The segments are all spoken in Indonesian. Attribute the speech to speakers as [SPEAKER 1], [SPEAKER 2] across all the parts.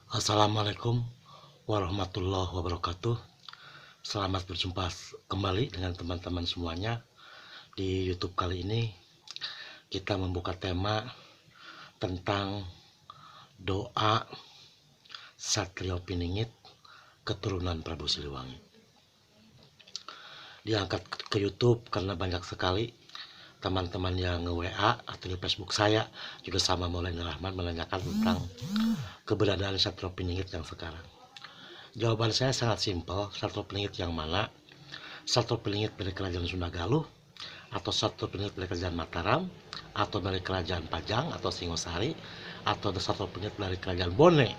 [SPEAKER 1] Assalamualaikum warahmatullahi wabarakatuh. Selamat berjumpa kembali dengan teman-teman semuanya. Di YouTube kali ini kita membuka tema tentang doa Satrio Piningit keturunan Prabu Siliwangi. Diangkat ke YouTube karena banyak sekali teman-teman yang nge-WA atau di Facebook saya juga sama Maulana Rahman menanyakan tentang keberadaan Satrio Piningit yang sekarang. Jawaban saya sangat simpel. Satrio Piningit yang mana? Satrio Piningit dari kerajaan Sunda Galuh, atau Satrio Piningit dari kerajaan Mataram, atau dari kerajaan Pajang atau Singosari, atau Satrio Piningit dari kerajaan Bone.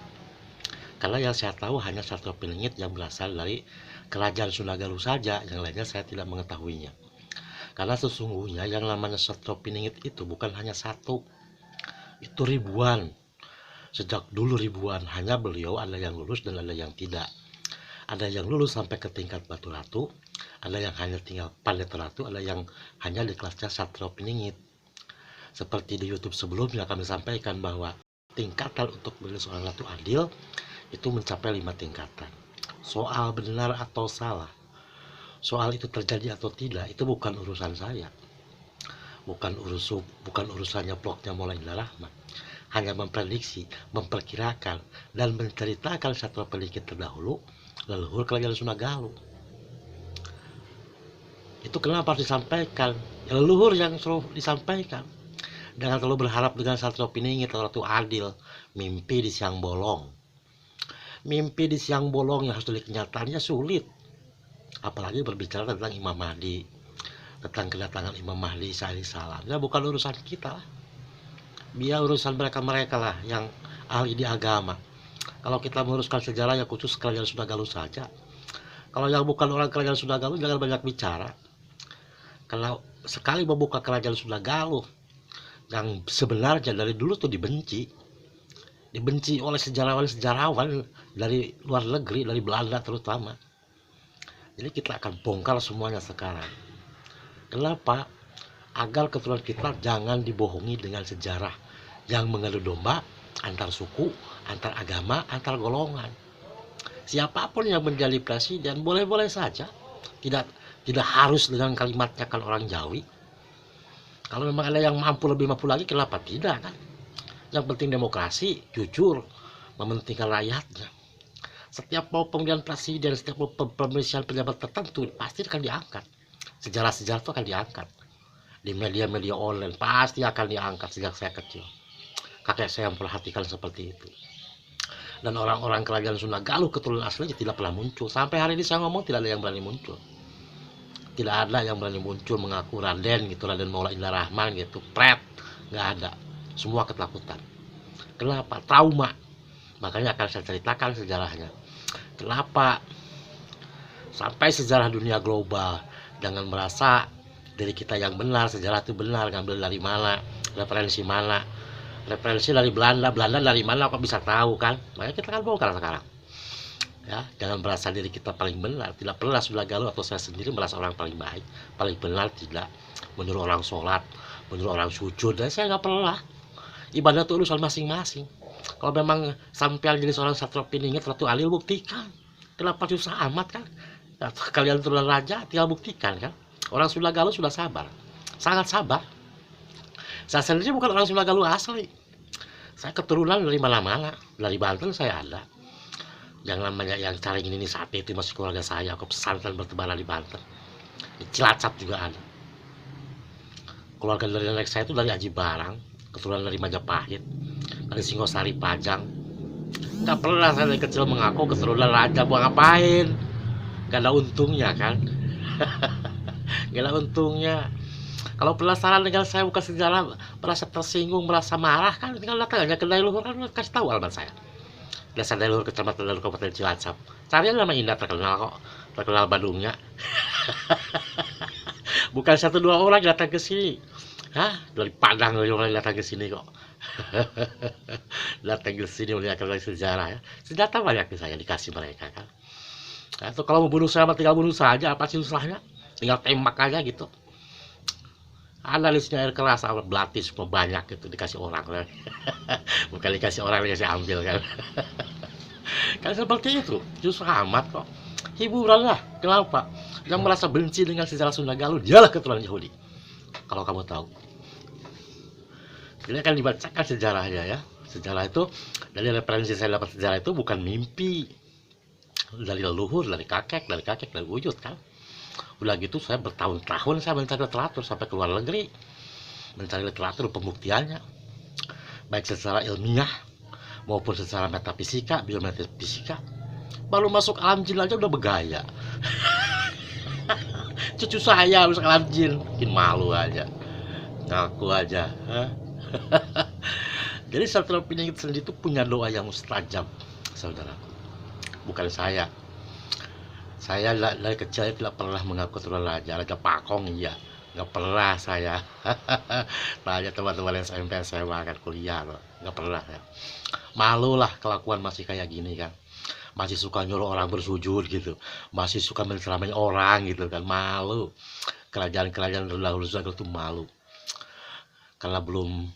[SPEAKER 1] Karena yang saya tahu hanya Satrio Piningit yang berasal dari kerajaan Sunda Galuh saja, yang lainnya saya tidak mengetahuinya. Karena sesungguhnya yang namanya Satrio Piningit itu bukan hanya satu, itu ribuan. Sejak dulu ribuan, hanya beliau ada yang lulus dan ada yang tidak. Ada yang lulus sampai ke tingkat Batu Ratu, ada yang hanya tinggal Pandeta Ratu, ada yang hanya di kelasnya Satrio Piningit. Seperti di YouTube sebelumnya kami sampaikan bahwa tingkatan untuk menjadi seorang Ratu Adil itu mencapai 5 tingkatan. Soal benar atau salah, soal itu terjadi atau tidak, itu bukan urusan saya. Bukan urusannya blognya Maulana Rahman. Hanya memprediksi, memperkirakan, dan menceritakan Satrio Piningit terdahulu, leluhur kerajaan Sunda Galuh. Itu kenapa harus disampaikan? Leluhur yang selalu disampaikan. Jangan terlalu berharap dengan Satrio Piningit atau Ratu Adil. Mimpi di siang bolong. Mimpi di siang bolong yang harus dari kenyataannya sulit. Apalagi berbicara tentang Imam Mahdi, tentang kedatangan Imam Mahdi Isa salam. Ya bukan urusan kita lah. Biar urusan mereka-mereka lah yang ahli di agama. Kalau kita menguruskan sejarah ya khusus kerajaan Sunda Galuh saja. Kalau yang bukan orang kerajaan Sunda Galuh jangan banyak bicara. Kalau sekali membuka kerajaan Sunda Galuh yang sebenarnya dari dulu tuh dibenci oleh sejarawan dari luar negeri, dari Belanda terutama. Jadi kita akan bongkar semuanya sekarang. Kenapa? Agar keturunan kita jangan dibohongi dengan sejarah yang mengadu domba antar suku, antar agama, antar golongan. Siapapun yang menjadi presiden boleh-boleh saja, tidak harus dengan kalimatnya kan orang Jawi. Kalau memang ada yang lebih mampu lagi, kenapa tidak kan? Yang penting demokrasi, jujur, mementingkan rakyatnya. Setiap mau pemilihan presiden, setiap mau pemilihan pejabat tertentu pasti akan diangkat. Sejarah-sejarah itu akan diangkat. Di media-media online pasti akan diangkat sejak saya kecil. Kakek saya memperhatikan seperti itu. Dan orang-orang kerajaan Sunda Galuh keturunan aslinya tidak pernah muncul. Sampai hari ini saya ngomong tidak ada yang berani muncul. Tidak ada yang berani muncul mengaku Raden gitu, Raden Maulana Rahman gitu. Pret, nggak ada. Semua ketakutan. Kenapa? Trauma. Makanya akan saya ceritakan sejarahnya. Kenapa sampai sejarah dunia global jangan merasa dari kita yang benar, sejarah itu benar, ngambil dari mana, referensi mana. Referensi dari Belanda dari mana kok bisa tahu kan? Makanya kita kan bongkar sekarang. Ya, jangan merasa diri kita paling benar. Tidak pernah Sunda Galuh atau saya sendiri merasa orang paling baik, paling benar, tidak. Menyuruh orang sholat, menyuruh orang sujud, dan saya nggak pernah. Ibadah itu urusan masing-masing. Kalau memang sampai jadi seorang Satrio Piningit, Ratu Adil, buktikan. Kenapa susah amat kan? Kalian turunan raja, tinggal buktikan kan? Orang Sunda Galuh sudah sabar, sangat sabar. Saya sendiri bukan orang Sunda Galuh asli. Saya keturunan dari mana-mana, dari Banten saya ada. Yang namanya yang Caringin ini sate itu masih keluarga saya. Aku pesantren bertebaran di Banten. Di Cilacap juga ada. Keluarga dari nenek saya itu dari Aji Barang, keturunan dari Majapahit, dari Singosari Pajang. Nggak pernah saya dari kecil mengaku keturunan raja, mau ngapain? Gak ada untungnya kan? Gak ada untungnya. Kalau penasaran dengan saya bukan sejarah, merasa tersinggung, merasa marah kan, tinggal datang aja ke Dailuhur kan, kasih tahu alamat saya. Desa Dailuhur, Kecamatan Dailuhur, Kabupaten Cilacap. Cari nama indah, terkenal kok, terkenal Bandungnya. Bukan 1-2 orang datang ke sini. Hah? Dari Padang dari orang datang ke sini kok. Datang ke sini melihat sejarah ya. Senjata banyak nih saya dikasih mereka kan. Nah, itu kalau mau bunuh saya tinggal bunuh saja, apa sih susahnya? Tinggal tembak aja gitu. Ada listnya air keras, alat belati semua banyak gitu dikasih orang kan. Bukan dikasih orang, dikasih ambil kan. Kan seperti itu, justru amat kok. Hiburan lah, kenapa? Yang merasa benci dengan sejarah Sunda Galuh, dialah keturunan Yahudi. Kalau kamu tahu. Ini akan dibacakan sejarahnya ya. Sejarah itu, dari referensi saya dapat sejarah itu bukan mimpi. Dari leluhur, dari kakek, dari wujud kan. Udah gitu saya bertahun-tahun saya mencari literatur sampai ke luar negeri. Mencari literatur pembuktiannya. Baik secara ilmiah maupun secara metafisika, biometafisika. Baru masuk alam jin aja udah bergaya. Cucu saya masuk alam jin, bikin malu aja. Ngaku aja. Jadi Satrio Piningit sendiri itu punya doa yang mustajab, saudaraku. Bukan saya. Saya dari kecil tidak pernah mengaku keturunan Raja Pakong, iya. Nggak pernah saya. Tanya teman-teman yang SMP saya akan kuliah loh. Nggak pernah ya. Malu lah kelakuan masih kayak gini kan. Masih suka nyuruh orang bersujud gitu. Masih suka menceramai orang gitu kan. Malu. Kerajaan-kerajaan terdahulu itu malu. Karena belum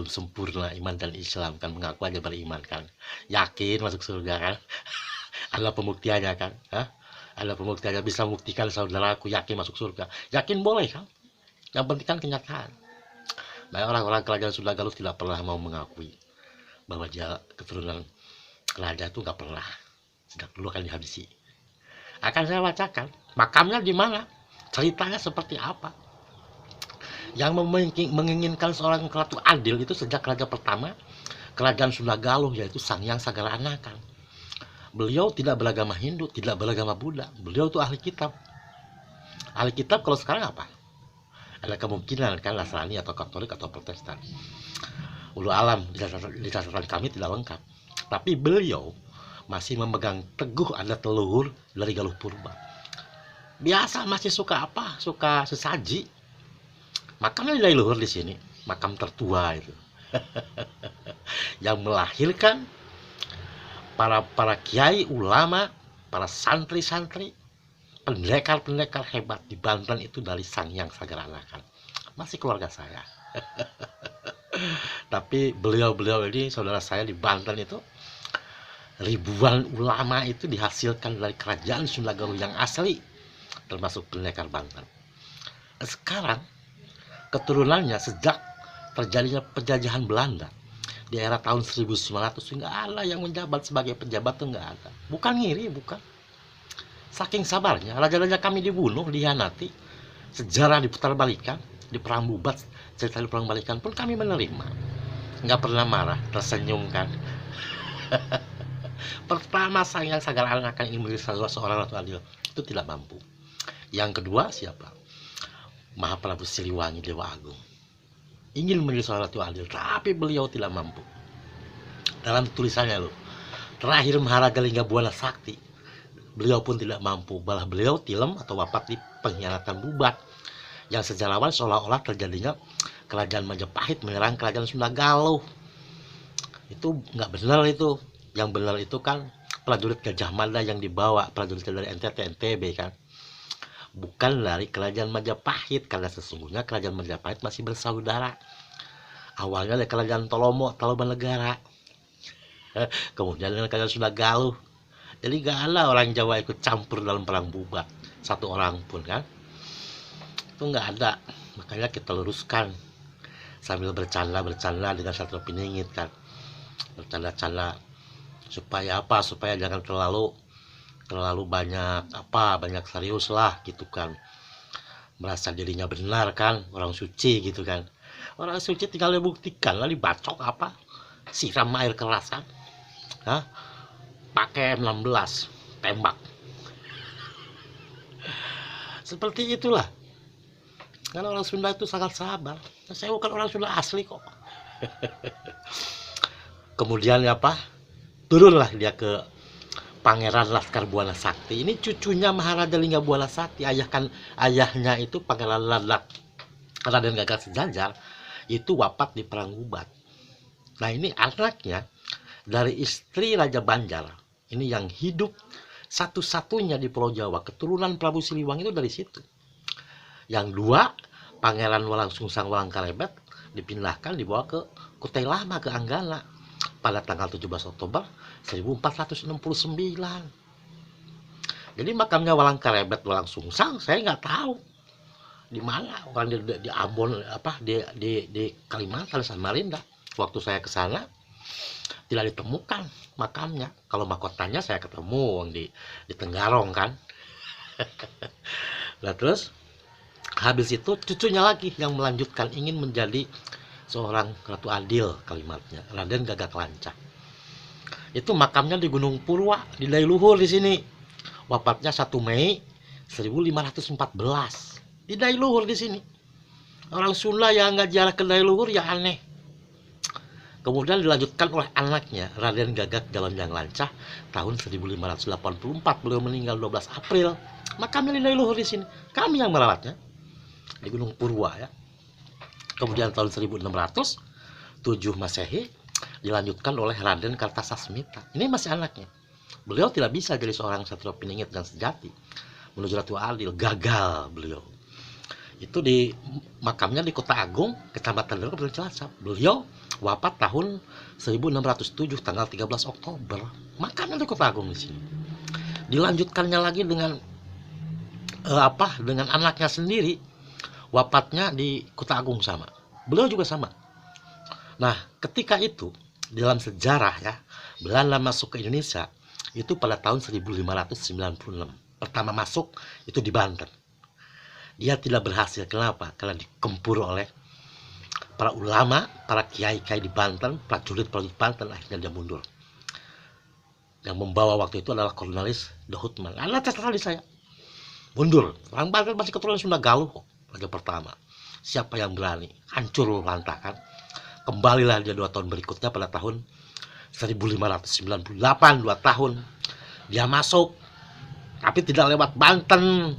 [SPEAKER 1] sempurna iman dan Islam kan, mengaku aja beriman kan, yakin masuk surga kan. Ada pembuktiannya kan, ada pembuktiannya, bisa membuktikan saudaraku yakin masuk surga, yakin boleh kan, yang penting kan kenyataan. Banyak orang-orang kerajaan Sunda Galuh tidak pernah mau mengakui bahwa dia keturunan raja, itu nggak pernah, sejak dulu akan dihabisi. Akan saya bacakan makamnya di mana, ceritanya seperti apa. Yang menginginkan seorang ratu adil itu sejak raja pertama kerajaan Sunda Galuh, yaitu Sangyang Sagala Anakan. Beliau tidak beragama Hindu, tidak beragama Buddha. Beliau itu ahli kitab. Ahli kitab kalau sekarang apa? Ada kemungkinan kan Nasrani atau Katolik atau Protestan. Ulu alam di catatan kami tidak lengkap. Tapi beliau masih memegang teguh adat leluhur dari Galuh Purba. Biasa masih suka apa? Suka sesaji. Makamnya dari leluhur di sini, makam tertua itu, yang melahirkan para kiai, ulama, para santri-santri, pendekar-pendekar hebat di Banten itu dari Sangyang Sagala Anakan. Masih keluarga saya. Tapi beliau-beliau ini, saudara saya di Banten itu, ribuan ulama itu dihasilkan dari kerajaan Sunda Galuh yang asli, termasuk pendekar Banten. Sekarang keturunannya sejak terjadinya penjajahan Belanda di era tahun 1900 nggak ada yang menjabat sebagai pejabat, tuh nggak ada. Bukan ngiri, bukan. Saking sabarnya raja-raja kami dibunuh, dihianati, sejarah diputar-balikan, diperang-bubat, cerita diperang-balikan pun kami menerima, nggak pernah marah, tersenyum kan. Pertama Sangyang Sagala Anakan ingin menjadi seorang ratu adil, itu tidak mampu. Yang kedua siapa? Mahaprabu Siliwangi Dewa Agung ingin menjadi seorang ratu adil, tapi beliau tidak mampu. Dalam tulisannya loh, terakhir Maharaja Lingga Buana Sakti, beliau pun tidak mampu. Malah beliau tilem atau wafat di pengkhianatan Bubat, yang sejarawan seolah-olah terjadinya kerajaan Majapahit menyerang kerajaan Sunda Galuh. Itu nggak benar itu. Yang benar itu kan prajurit Gajah Mada yang dibawa, prajurit dari NTT NTB kan, bukan dari kerajaan Majapahit, karena sesungguhnya kerajaan Majapahit masih bersaudara. Awalnya dari kerajaan Tarumanegara, kemudian dari kerajaan Sunda Galuh. Jadi gak ada orang Jawa ikut campur dalam perang Bubat, satu orang pun kan, itu nggak ada. Makanya kita luruskan sambil bercanda dengan Satrio Piningit kan, bercanda-canda supaya apa, supaya jangan terlalu banyak serius lah gitu kan, merasa dirinya benar kan, orang suci gitu kan. Orang suci tinggal dibuktikan lah, dibacok apa, siram air keras kan, pakai M16 tembak, seperti itulah. Karena orang Sunda itu sangat sabar. Saya bukan orang Sunda asli kok. Kemudian apa, turunlah dia ke Pangeran Laskar Buana Sakti. Ini cucunya Maharaja Lingga Buana Sakti. Ayahnya itu Pangeran Raden Gagat Sejajar, itu wafat di perang Bubat. Nah ini anaknya dari istri Raja Banjar. Ini yang hidup satu-satunya di Pulau Jawa. Keturunan Prabu Siliwangi itu dari situ. Yang dua, Pangeran Walangsungsang Walangkarebet, dipindahkan, dibawa ke Kutai Lama, ke Anggana. pada tanggal 17 Oktober 1469. Jadi makamnya Walang Karebet Walang Sungsang saya nggak tahu di mana, orang di Ambon apa di Kalimantan Samarinda. Waktu saya ke sana tidak ditemukan makamnya. Kalau mahkotanya saya ketemu di Tenggarong kan. Nah terus habis itu cucunya lagi yang melanjutkan ingin menjadi seorang ratu adil kalimatnya, Raden Gagak Lancah. Itu makamnya di Gunung Purwa di Dailuhur di sini. Wafatnya 1 Mei 1514 di Dailuhur di sini. Orang Sunda yang nggak jarah ke Dailuhur ya aneh. Kemudian dilanjutkan oleh anaknya Raden Gagak Galemjang Lancah tahun 1584. Beliau meninggal 12 April. Makamnya di Dailuhur di sini. Kami yang merawatnya di Gunung Purwa ya. Kemudian tahun 1607 Masehi dilanjutkan oleh Raden Kartasasmita. Ini masih anaknya. Beliau tidak bisa jadi seorang satria piningit yang sejati menuju Ratu Adil, gagal beliau. Itu di makamnya di Kota Agung, Kecamatan Delo, Kabupaten Cilacap. Beliau wafat tahun 1607 tanggal 13 Oktober. Makamnya di Kota Agung di sini. Dilanjutkannya lagi dengan dengan anaknya sendiri, wafatnya di Kota Agung sama. Beliau juga sama. Nah, ketika itu dalam sejarah ya, Belanda masuk ke Indonesia itu pada tahun 1596. Pertama masuk itu di Banten. Dia tidak berhasil. Kenapa? Karena dikempur oleh para ulama, para kiai-kiai di Banten, prajurit-prajurit Banten, akhirnya dia mundur. Yang membawa waktu itu adalah Kornelis de Houtman. Anda catatan di saya. Mundur. Orang Banten masih keturunan Sunda Galuh raja pertama. Siapa yang berani? Hancur lantakan. Kembalilah dia 2 tahun berikutnya pada tahun 1598, 2 tahun. Dia masuk, tapi tidak lewat Banten.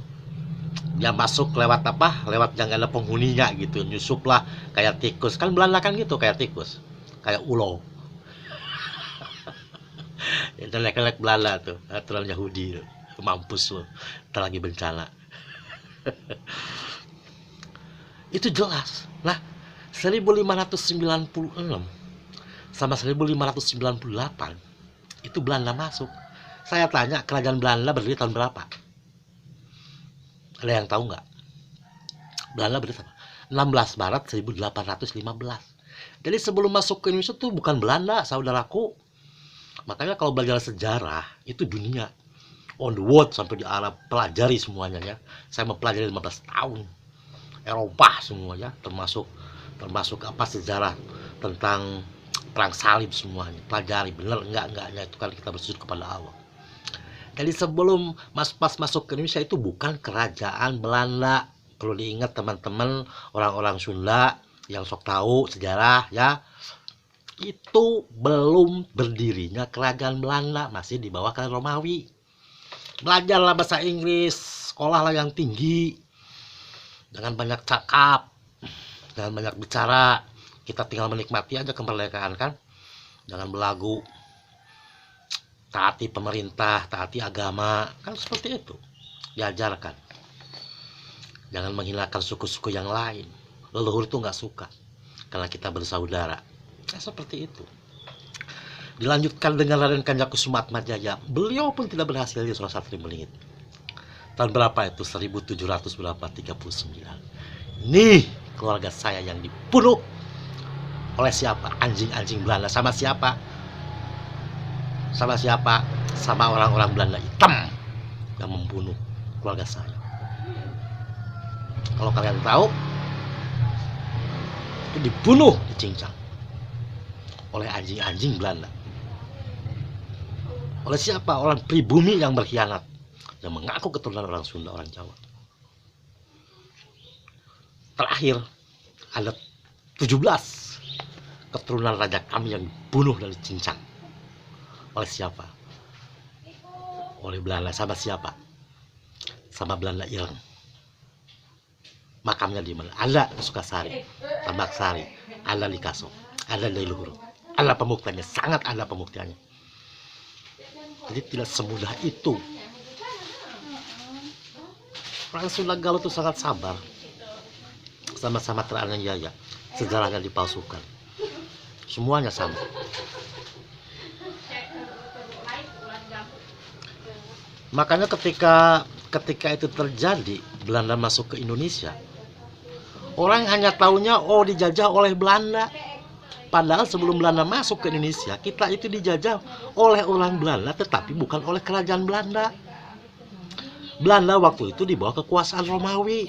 [SPEAKER 1] Dia masuk lewat apa? Lewat yang ada penghuninya gitu. Nyusuplah kayak tikus. Kan Belanda kan gitu, kayak tikus. Kayak ulo. Itu lek-lek Belanda tuh. Aturan Yahudi tuh. Mampus lo. Ntar lagi bencana. Itu jelas. Nah, 1596 sama 1598 itu Belanda masuk. Saya tanya, kerajaan Belanda berdiri tahun berapa? Ada yang tahu nggak? Belanda berdiri 16 Maret 1815. Jadi sebelum masuk ke Indonesia tuh bukan Belanda, saudaraku. Makanya kalau belajar sejarah itu dunia on the world sampai di Arab, pelajari semuanya ya. Saya mempelajari 15 tahun. Eropa semuanya, termasuk apa sejarah tentang perang salib semuanya. Pelajari bener enggaknya itu kan kita bersujud kepada Allah. Jadi sebelum pas masuk ke Indonesia itu bukan kerajaan Belanda. Perlu diingat teman-teman orang-orang Sunda yang sok tahu sejarah ya. Itu belum berdirinya kerajaan Belanda, masih di bawah kerajaan Romawi. Belajarlah bahasa Inggris, sekolahlah yang tinggi. Jangan banyak cakap, jangan banyak bicara. Kita tinggal menikmati aja kemerdekaan kan. Jangan belagu. Taati pemerintah, taati agama, kan seperti itu. Diajarkan. Jangan menghinakan suku-suku yang lain. Leluhur itu nggak suka, karena kita bersaudara. Ya, seperti itu. Dilanjutkan dengan Raden Kanjakusuma Atmajaya. Beliau pun tidak berhasil di seorang satria melingit. Tahun berapa itu? 1700 berapa? 39. Nih keluarga saya yang dibunuh oleh siapa? Anjing-anjing Belanda. Sama siapa? Sama siapa? Sama orang-orang Belanda hitam yang membunuh keluarga saya. Kalau kalian tahu, itu dibunuh di Cincang oleh anjing-anjing Belanda. Oleh siapa? Orang pribumi yang berkhianat, yang mengaku keturunan orang Sunda, orang Jawa. Terakhir ada 17 keturunan raja kami yang dibunuh dari Cincang. Oleh siapa? Oleh Belanda. Sama siapa? Sama Belanda Ireng. Makamnya di mana? Ada di Sukasari, Tambak Sari, ada di Kaso, ada di Luhur. Ada pembuktiannya, sangat ada pembuktiannya. Jadi tidak semudah itu. Orang Sunda Galuh itu sangat sabar. Sama-sama teraniaya, sejarahnya dipalsukan. Semuanya sama. Makanya ketika itu terjadi, Belanda masuk ke Indonesia, orang hanya taunya oh dijajah oleh Belanda. Padahal sebelum Belanda masuk ke Indonesia, kita itu dijajah oleh orang Belanda tetapi bukan oleh kerajaan Belanda. Belanda waktu itu di bawah kekuasaan Romawi.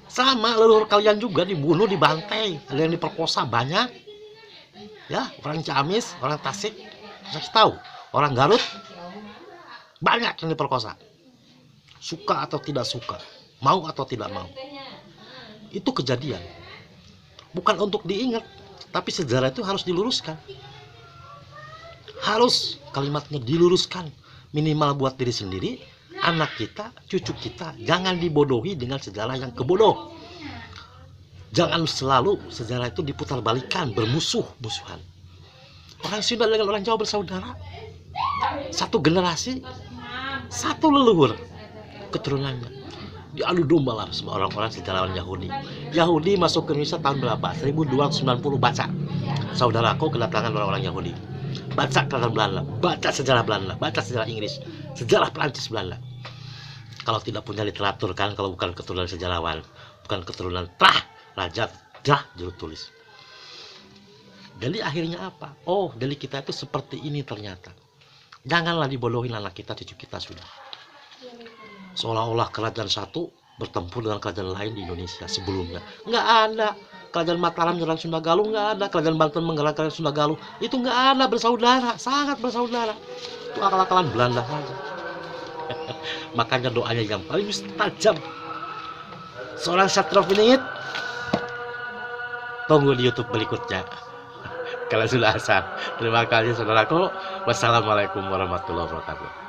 [SPEAKER 1] Sama leluhur kalian juga dibunuh, dibantai, ada yang diperkosa banyak. Ya, orang Ciamis, orang Tasik, saya tahu, orang Garut banyak yang diperkosa. Suka atau tidak suka, mau atau tidak mau. Itu kejadian. Bukan untuk diingat, tapi sejarah itu harus diluruskan. Harus kalimatnya diluruskan. Minimal buat diri sendiri, anak kita, cucu kita. Jangan dibodohi dengan sejarah yang kebodoh. Jangan selalu sejarah itu diputar-balikan, bermusuh-musuhan. Orang Sunda dengan orang Jawa bersaudara. Satu generasi, satu leluhur keturunannya. Diadu domba lah sama orang-orang sejarawan Yahudi. Yahudi masuk ke Indonesia tahun berapa? 1290. Baca. Saudaraku kedatangan orang-orang Yahudi. Baca kerajaan Belanda, baca sejarah Belanda, baca sejarah Inggris, sejarah Prancis Belanda. Kalau tidak punya literatur kan, kalau bukan keturunan sejarawan, bukan keturunan raja juru tulis. Jadi akhirnya apa? Oh, dari kita itu seperti ini ternyata. Janganlah dibodohin anak kita, cucu kita sudah. Seolah-olah kerajaan satu bertempur dengan kerajaan lain di Indonesia sebelumnya. Nggak ada. Kerajaan Mataram menyerang Sunda Galuh nggak ada. Kerajaan Banten menggelar kerajaan Sunda Galuh itu nggak ada, bersaudara, sangat bersaudara. Itu akal-akalan Belanda saja. Makanya doanya yang paling tajam. Seorang Satrio Piningit. Tunggu di YouTube berikutnya. Kalau sudah asal. Terima kasih saudaraku. Wassalamualaikum warahmatullahi wabarakatuh.